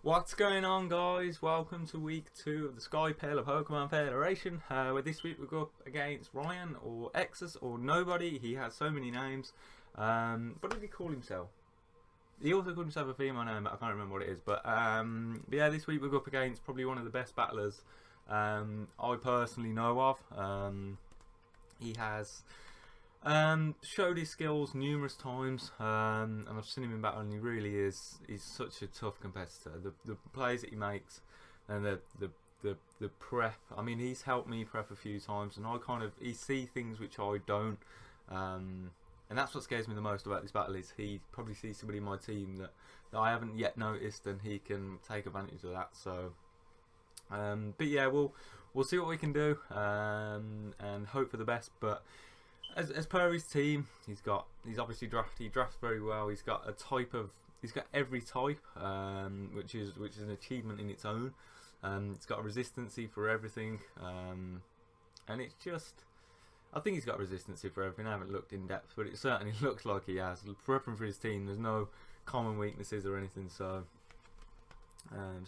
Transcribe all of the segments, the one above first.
What's going on, guys? Welcome to week 2 of the Sky Pale of Pokemon Federation, where this week we go up against Ryan, or xexus, or Nobody. He has so many names. What did he call himself? He also called himself a female name, but I can't remember what it is. But yeah, this week we go up against probably one of the best battlers I personally know of. He has showed his skills numerous times, and I've seen him in battle, and he really he's such a tough competitor. The plays that he makes, and the prep. I mean, he's helped me prep a few times, and he see things which I don't, and that's what scares me the most about this battle. Is he probably sees somebody in my team that I haven't yet noticed, and he can take advantage of that. So, but yeah, we'll see what we can do, and hope for the best. But as per his team, he's obviously he drafts very well. He's got every type, which is an achievement in its own. It's got a resistancy for everything, and it's just, I think he's got resistancy for everything. I haven't looked in depth, but it certainly looks like he has. Prepping for his team, there's no common weaknesses or anything. So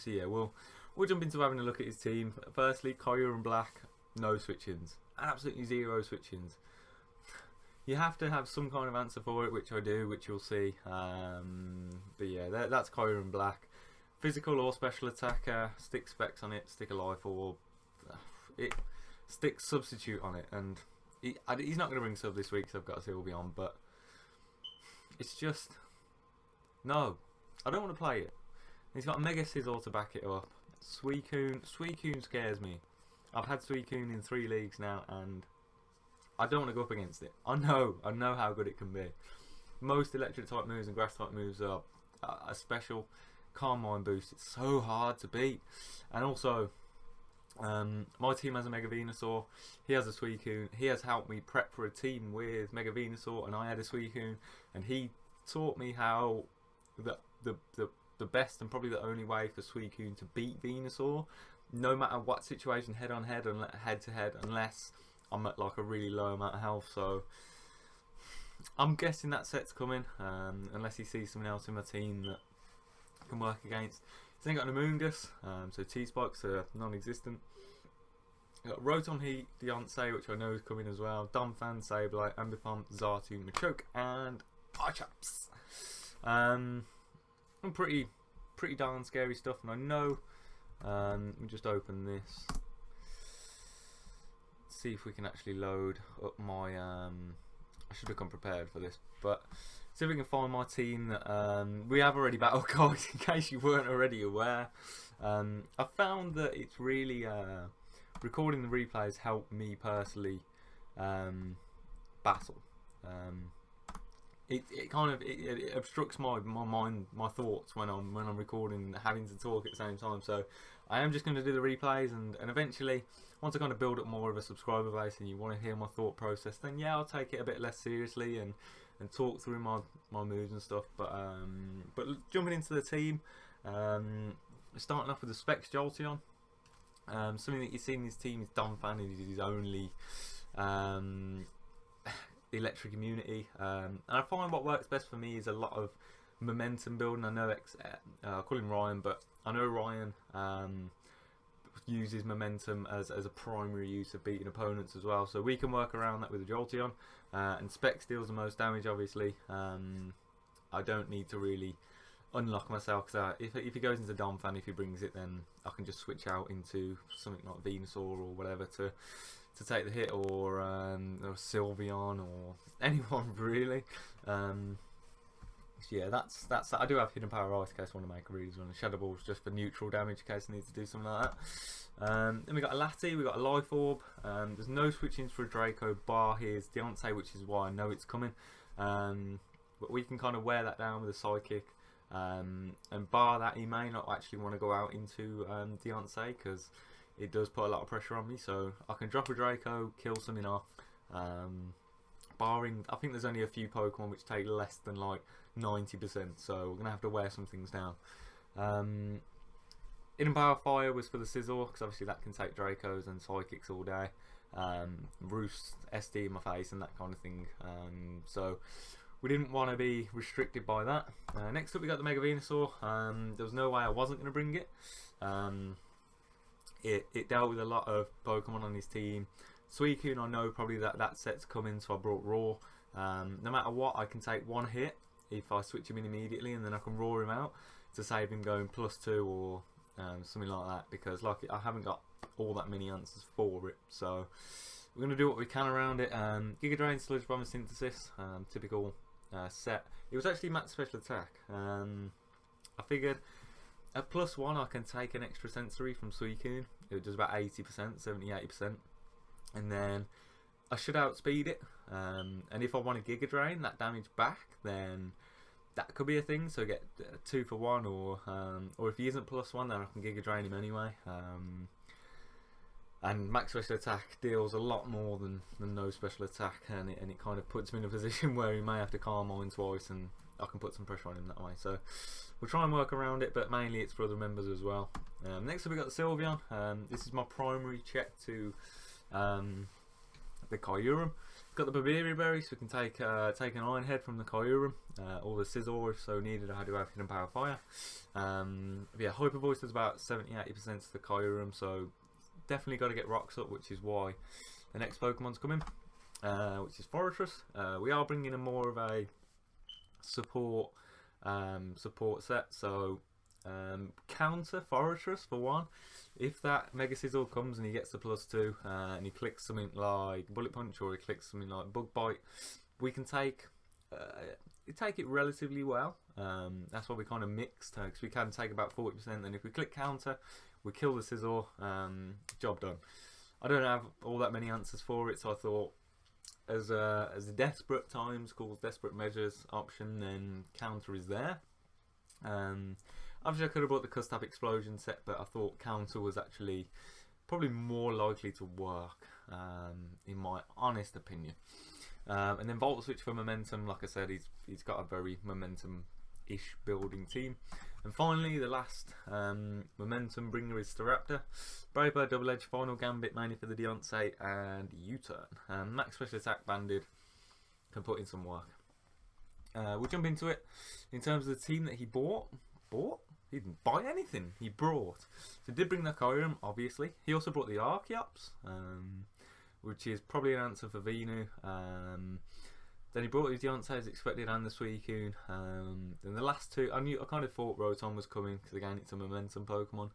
yeah, we'll jump into having a look at his team. Firstly, Koya and Black, no switch-ins, absolutely zero switch-ins. You have to have some kind of answer for it, which I do, which you'll see. But yeah, that's Koya and Black. Physical or special attacker, stick specs on it, stick a life orb, stick substitute on it. And he's not going to bring sub this week, so I've got to see what will be on. But it's just, no, I don't want to play it. He's got a Mega Scizor to back it up. Suicune scares me. I've had Suicune in 3 leagues now, and I don't want to go up against it. I know how good it can be. Most electric type moves and grass type moves are a special Calm Mind boost. It's so hard to beat. And also, my team has a Mega Venusaur. He has a Suicune. He has helped me prep for a team with Mega Venusaur, and I had a Suicune. And he taught me how the best and probably the only way for Suicune to beat Venusaur, no matter what situation, head on head and head to head, unless I'm at like a really low amount of health. So I'm guessing that set's coming, unless he sees someone else in my team that I can work against. He's then got an Amoonguss, so T-Spikes are non-existent. I've got Rotom Heat, Deontay, which I know is coming as well, Dumfan, Sableye, Ambipom, Xatu, Machoke, and Archaps. Pretty darn scary stuff, and I know. Let me just open this. See if we can actually load up my I should have come prepared for this, but see if we can find my team that we have already battled, guys, in case you weren't already aware. I found that it's really recording the replays helped me personally battle. It kind of obstructs my mind, my thoughts when I'm recording, having to talk at the same time. So I am just going to do the replays, and eventually, once I kind of build up more of a subscriber base and you want to hear my thought process, then yeah, I'll take it a bit less seriously and talk through my moves and stuff. But jumping into the team, starting off with the Specs Jolteon. Something that you see in his team is Dumfan. He's his only electric immunity, and I find what works best for me is a lot of momentum building. I know I call him Ryan, but I know Ryan uses momentum as a primary use of beating opponents as well, so we can work around that with the Jolteon. And Specs deals the most damage, obviously. I don't need to really unlock myself, because if he goes into Dumfan, if he brings it, then I can just switch out into something like Venusaur or whatever to take the hit, or Sylveon, or anyone really. Yeah, that's that. I do have Hidden Power Ice in case I want to make a reason, and Shadow Ball's just for neutral damage in case I need to do something like that. Then we got a Lati, we got a Life Orb. There's no switchings for a Draco bar his Deontay, which is why I know it's coming. But we can kind of wear that down with a Psychic. And bar that, he may not actually want to go out into Deontay, because it does put a lot of pressure on me. So I can drop a Draco, kill something off. Barring, I think there's only a few Pokemon which take less than like 90%, so we're going to have to wear some things down. Hidden Power Fire was for the Scizor, because obviously that can take Dracos and Psychics all day. Roost SD in my face and that kind of thing. So we didn't want to be restricted by that. Next up we got the Mega Venusaur. There was no way I wasn't going to bring it. It dealt with a lot of Pokemon on his team. Suicune, I know probably that set's coming, so I brought Raw. No matter what, I can take one hit if I switch him in immediately, and then I can roar him out to save him going +2 or something like that, because like I haven't got all that many answers for it. So we're going to do what we can around it. Giga Drain, Sludge Bomber, Synthesis, typical set. It was actually max special attack. I figured at +1 I can take an extra sensory from Suicune. It does about 80%, 70-80%, and then I should outspeed it. And if I want to Giga Drain that damage back, then that could be a thing. So get 2 for 1, or if he isn't +1, then I can Giga Drain him anyway. And max special attack deals a lot more than no special attack, and it kind of puts me in a position where he may have to Calm Mind twice, and I can put some pressure on him that way. So we'll try and work around it, but mainly it's for other members as well. Next up we got the Sylveon. This is my primary check to the Kyurem. Got the Babiri Berry, so we can take an Iron Head from the Kyurem, or the Scizor if so needed. I do have Hidden Power Fire. Yeah, Hyper Voice does about 70-80% to the Kyurem, so definitely got to get Rocks up, which is why the next Pokemon's coming, which is Forretress. We are bringing in more of a support set, so counter Forretress for one. If that Mega Sizzle comes and he gets the +2 and he clicks something like Bullet Punch, or he clicks something like Bug Bite, we can take it relatively well. That's why we kind of mixed, because we can take about 40%, and if we click counter, we kill the Scizor, job done. I don't have all that many answers for it, so I thought as a desperate times calls desperate measures option, then counter is there. Obviously I could have bought the Custap Explosion set, but I thought counter was actually probably more likely to work, in my honest opinion. And then Volt Switch for momentum. Like I said, he's got a very momentum-ish building team. And finally, the last momentum bringer is Staraptor. Brave Bird, Double Edge, Final Gambit mainly for the Deontay, and U-Turn. Max Special Attack Banded can put in some work. We'll jump into it. In terms of the team that he bought? He didn't buy anything, he brought. So he did bring the Kyurem, obviously. He also brought the Archeops, which is probably an answer for Venu. Then he brought his Deontay as expected, and the Suicune. Then the last two, I kind of thought Rotom was coming, because again it's a momentum Pokemon.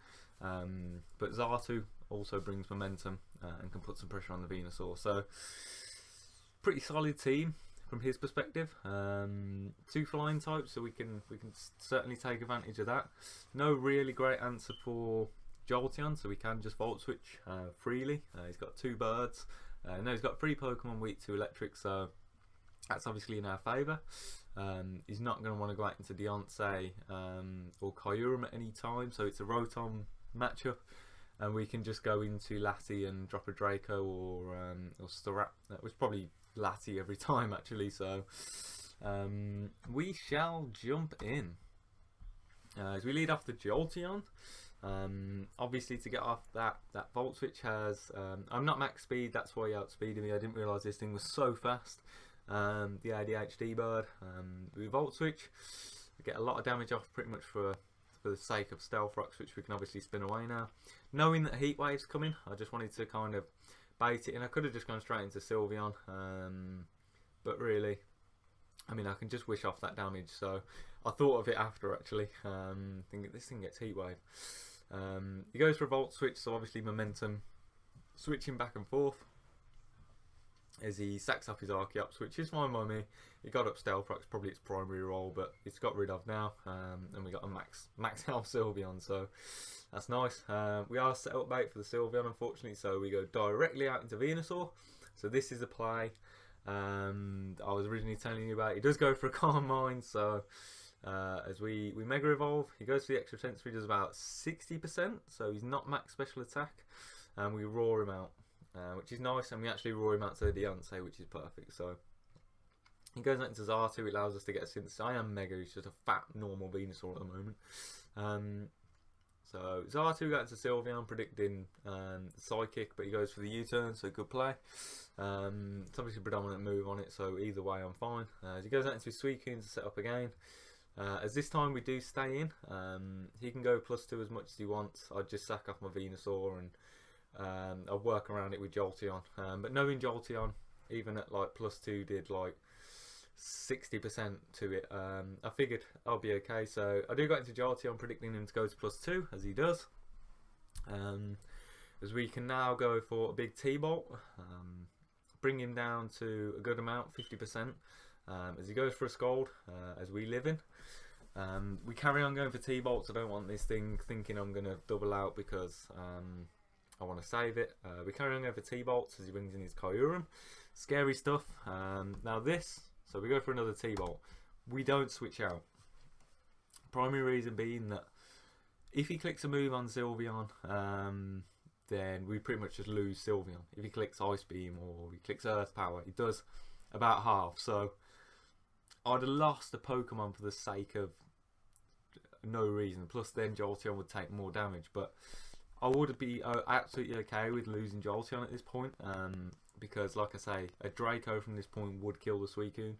But Xatu also brings momentum and can put some pressure on the Venusaur. So pretty solid team from his perspective. 2 flying types, so we can certainly take advantage of that. No really great answer for Jolteon, so we can just Volt Switch freely. He's got 2 birds. No, he's got 3 Pokemon weak to electric, so that's obviously in our favour. He's not going to want to go out into Deontay or Kyurem at any time, so it's a Rotom matchup, and we can just go into Lati and drop a Draco or Staraptor. That was probably Lati every time actually, so we shall jump in. As we lead off the Jolteon, obviously to get off that Volt Switch has, I'm not max speed, that's why he outspeeded me. I didn't realise this thing was so fast. The ADHD bird, with Volt Switch we get a lot of damage off pretty much for the sake of Stealth Rocks, which we can obviously spin away now. Knowing that Heat Wave's coming, I just wanted to kind of bait it, and I could have just gone straight into Sylveon, but really, I mean, I can just wish off that damage, so I thought of it after actually. Think this thing gets Heat Wave. He goes for a Volt Switch, so obviously momentum switching back and forth as he sacks off his Archeops, which is fine by me. He got up Stealth Rocks, probably its primary role, but it's got rid of now, and we got a max health Sylveon, so that's nice. We are set up bait for the Sylveon, unfortunately, so we go directly out into Venusaur. So this is a play I was originally telling you about. He does go for a Calm Mind, so as we Mega Evolve, he goes for the extra sensory, does about 60%, so he's not max special attack, and we roar him out, which is nice, and we actually roar him out to the Deontay, which is perfect. So he goes out into Xatu, it allows us to get a synthesis. I am Mega, he's just a fat normal Venusaur at the moment. So Zatu got into Sylveon, predicting Psychic, but he goes for the U-turn, so good play. It's obviously a predominant move on it, so either way I'm fine. As he goes out into his Suicune to set up again. As this time we do stay in, he can go +2 as much as he wants. I'd just sack off my Venusaur and I'll work around it with Jolteon. But knowing Jolteon, even at like +2, did like 60% to it, I figured I'll be okay. So I do go into Jolteon, predicting him to go to +2, as he does. As we can now go for a big T-Bolt, bring him down to a good amount, 50%, as he goes for a Scald, as we live in. We carry on going for T-Bolts. I don't want this thing thinking I'm going to double out because I want to save it. We carry on going for T-Bolts as he brings in his Kyurem. Scary stuff. Now this, so we go for another T-Bolt. We don't switch out. Primary reason being that if he clicks a move on Sylveon, then we pretty much just lose Sylveon. If he clicks Ice Beam or he clicks Earth Power, he does about half. So I'd have lost a Pokemon for the sake of no reason. Plus then Jolteon would take more damage. But I would be absolutely okay with losing Jolteon at this point. Because like I say, a Draco from this point would kill the Suicune.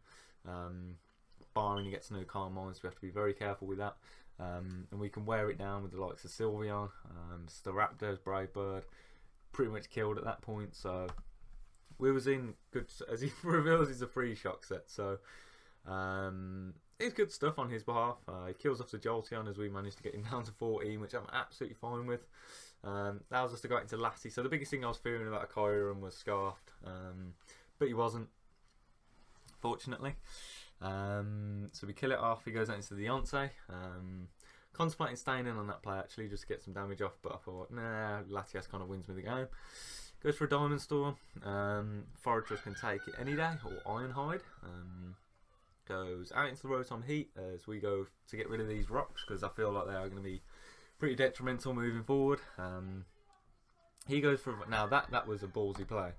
Barring he gets no Calm Mind, so we have to be very careful with that. And we can wear it down with the likes of Sylveon, Staraptors, Brave Bird, pretty much killed at that point. So we was in good, as he reveals he's a free shock set. So it's good stuff on his behalf. He kills off the Jolteon as we managed to get him down to 14, which I'm absolutely fine with. Allows us to go into Lassie. So the biggest thing I was fearing about a Kyurem was Scarfed, but he wasn't, fortunately. So we kill it off. He goes out into the Yonsei. Contemplating staying in on that play actually, just to get some damage off, but I thought, nah, Latias kind of wins me the game. Goes for a Diamond Storm. Foragers can take it any day, or Ironhide. Goes out into the Rotom Heat as we go to get rid of these rocks, because I feel like they are going to be pretty detrimental moving forward. He goes for, now that was a ballsy play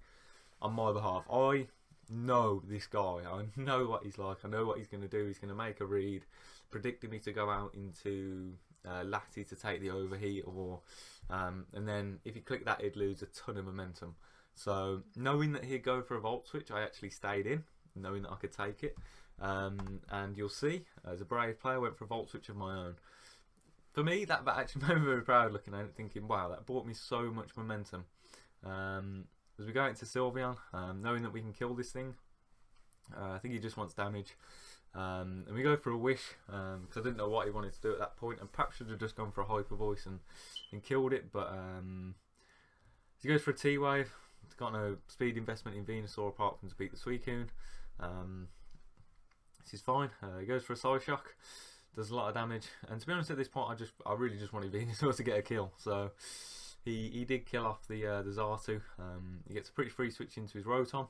on my behalf. I know this guy. I know what he's like. I know what he's going to do. He's going to make a read, predicting me to go out into Lati to take the overheat, or and then if he clicked that, he'd lose a ton of momentum. So knowing that he'd go for a Volt Switch, I actually stayed in, knowing that I could take it. And you'll see, as a brave player, I went for a Volt Switch of my own. For me, that actually made me very proud looking at it, thinking, wow, that brought me so much momentum. As we go into Sylveon, knowing that we can kill this thing, I think he just wants damage. And we go for a Wish, because I didn't know what he wanted to do at that point, and perhaps should have just gone for a Hyper Voice and killed it, but he goes for a T-Wave. He's got no speed investment in Venusaur apart from to beat the Suicune. This is fine. He goes for a Psyshock. Does a lot of damage, and to be honest, at this point, I really just wanted Venusaur to get a kill. So he did kill off the Zatu. He gets a pretty free switch into his Rotom,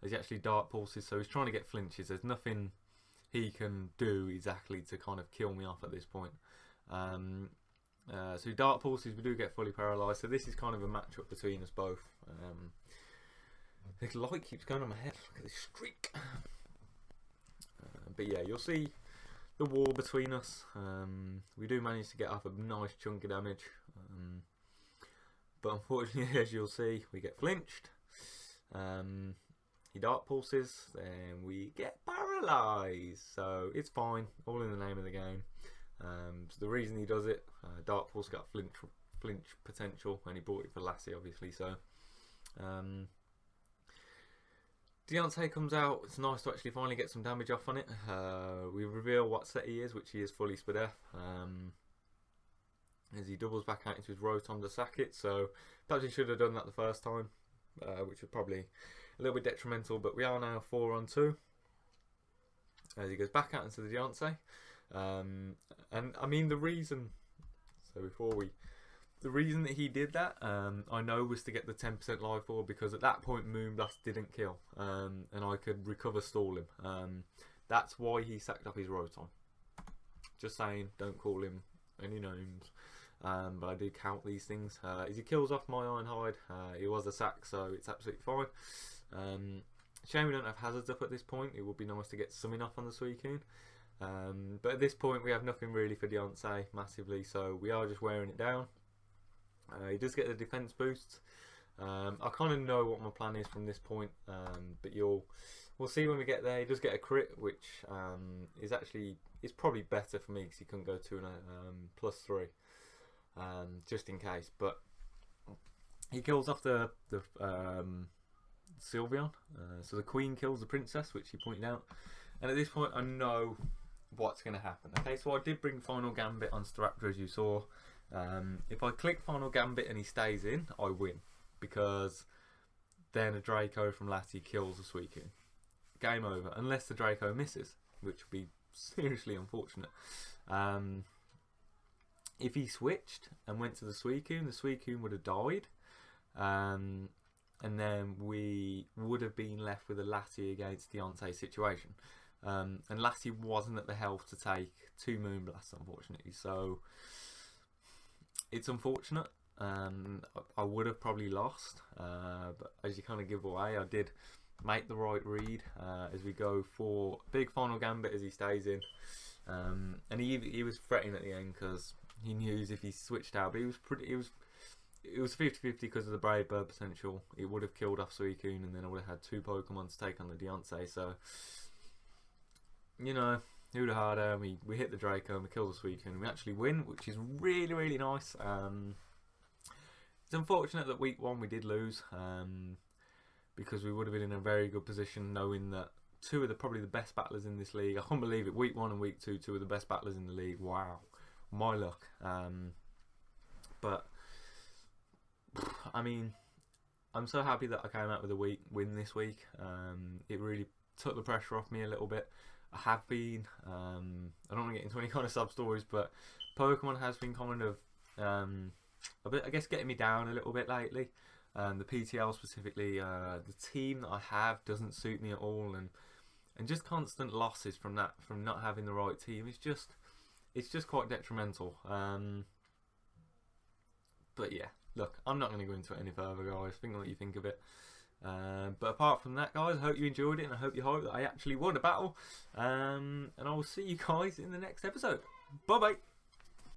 as he actually Dark Pulses. So he's trying to get flinches. There's nothing he can do exactly to kind of kill me off at this point. So he Dark Pulses. We do get fully paralysed. So this is kind of a matchup between us both. The light keeps going on my head. Look at this streak. But yeah, you'll see the war between us. We do manage to get up a nice chunk of damage, but unfortunately, as you'll see, we get flinched. He Dark Pulses, then we get paralysed. So it's fine, all in the name of the game. So the reason he does it, Dark Pulse got flinch potential, and he bought it for Lassie, obviously. So Deontay comes out. It's nice to actually finally get some damage off on it. We reveal what set he is, which he is fully Spadef. As he doubles back out into his Rotom to sack it. So perhaps he should have done that the first time, which was probably a little bit detrimental. But we are now 4-on-2. As he goes back out into the Deontay. And I mean, the reason that he did that, I know, was to get the 10% life orb, because at that point Moonblast didn't kill, and I could recover stall him. That's why he sacked up his Rotom. Just saying, don't call him any names. But I do count these things. As he kills off my Ironhide, he was a sack, so it's absolutely fine. Shame we don't have hazards up at this point. It would be nice to get something off on the Suicune. But at this point we have nothing really for Deontay massively, so we are just wearing it down. He does get the defense boosts. I kind of know what my plan is from this point, but we'll see when we get there. He does get a crit, which is probably better for me because he couldn't go to an +3, just in case. But he kills off the Sylveon, so the Queen kills the Princess, which he pointed out. And at this point, I know what's going to happen. Okay, so I did bring Final Gambit on Staraptor, as you saw. If I click Final Gambit and he stays in, I win, because then a Draco from Latty kills a Suicune. Game over, unless the Draco misses, which would be seriously unfortunate. If he switched and went to the Suicune would have died, and then we would have been left with a Latty against Deontay situation. And Latty wasn't at the health to take 2 Moonblasts, unfortunately, so it's unfortunate. I would have probably lost, but as you kind of give away, I did make the right read as we go for big Final Gambit as he stays in. And he was fretting at the end because he knew if he switched out, but it was 50-50 because of the Brave Bird potential. It would have killed off Suicune, and then I would have had 2 Pokemon to take on the Deontay. So, you know, who'd have harder? We hit the Draco and we kill the Suicune, and we actually win, which is really, really nice. It's unfortunate that week 1 we did lose, because we would have been in a very good position knowing that 2 of probably the best battlers in this league. I can't believe it. Week 1 and week 2, 2 of the best battlers in the league. Wow, my luck. But I mean, I'm so happy that I came out with a win this week. It really took the pressure off me a little bit. I have been, I don't want to get into any kind of sub stories, but Pokemon has been kind of a bit, I guess, getting me down a little bit lately. The PTL specifically, the team that I have doesn't suit me at all, and just constant losses from not having the right team. It's just quite detrimental. But yeah, look, I'm not going to go into it any further, guys. Think what you think of it. But apart from that, guys, I hope you enjoyed it, and I hope you hope that I actually won a battle. And I will see you guys in the next episode. Bye bye.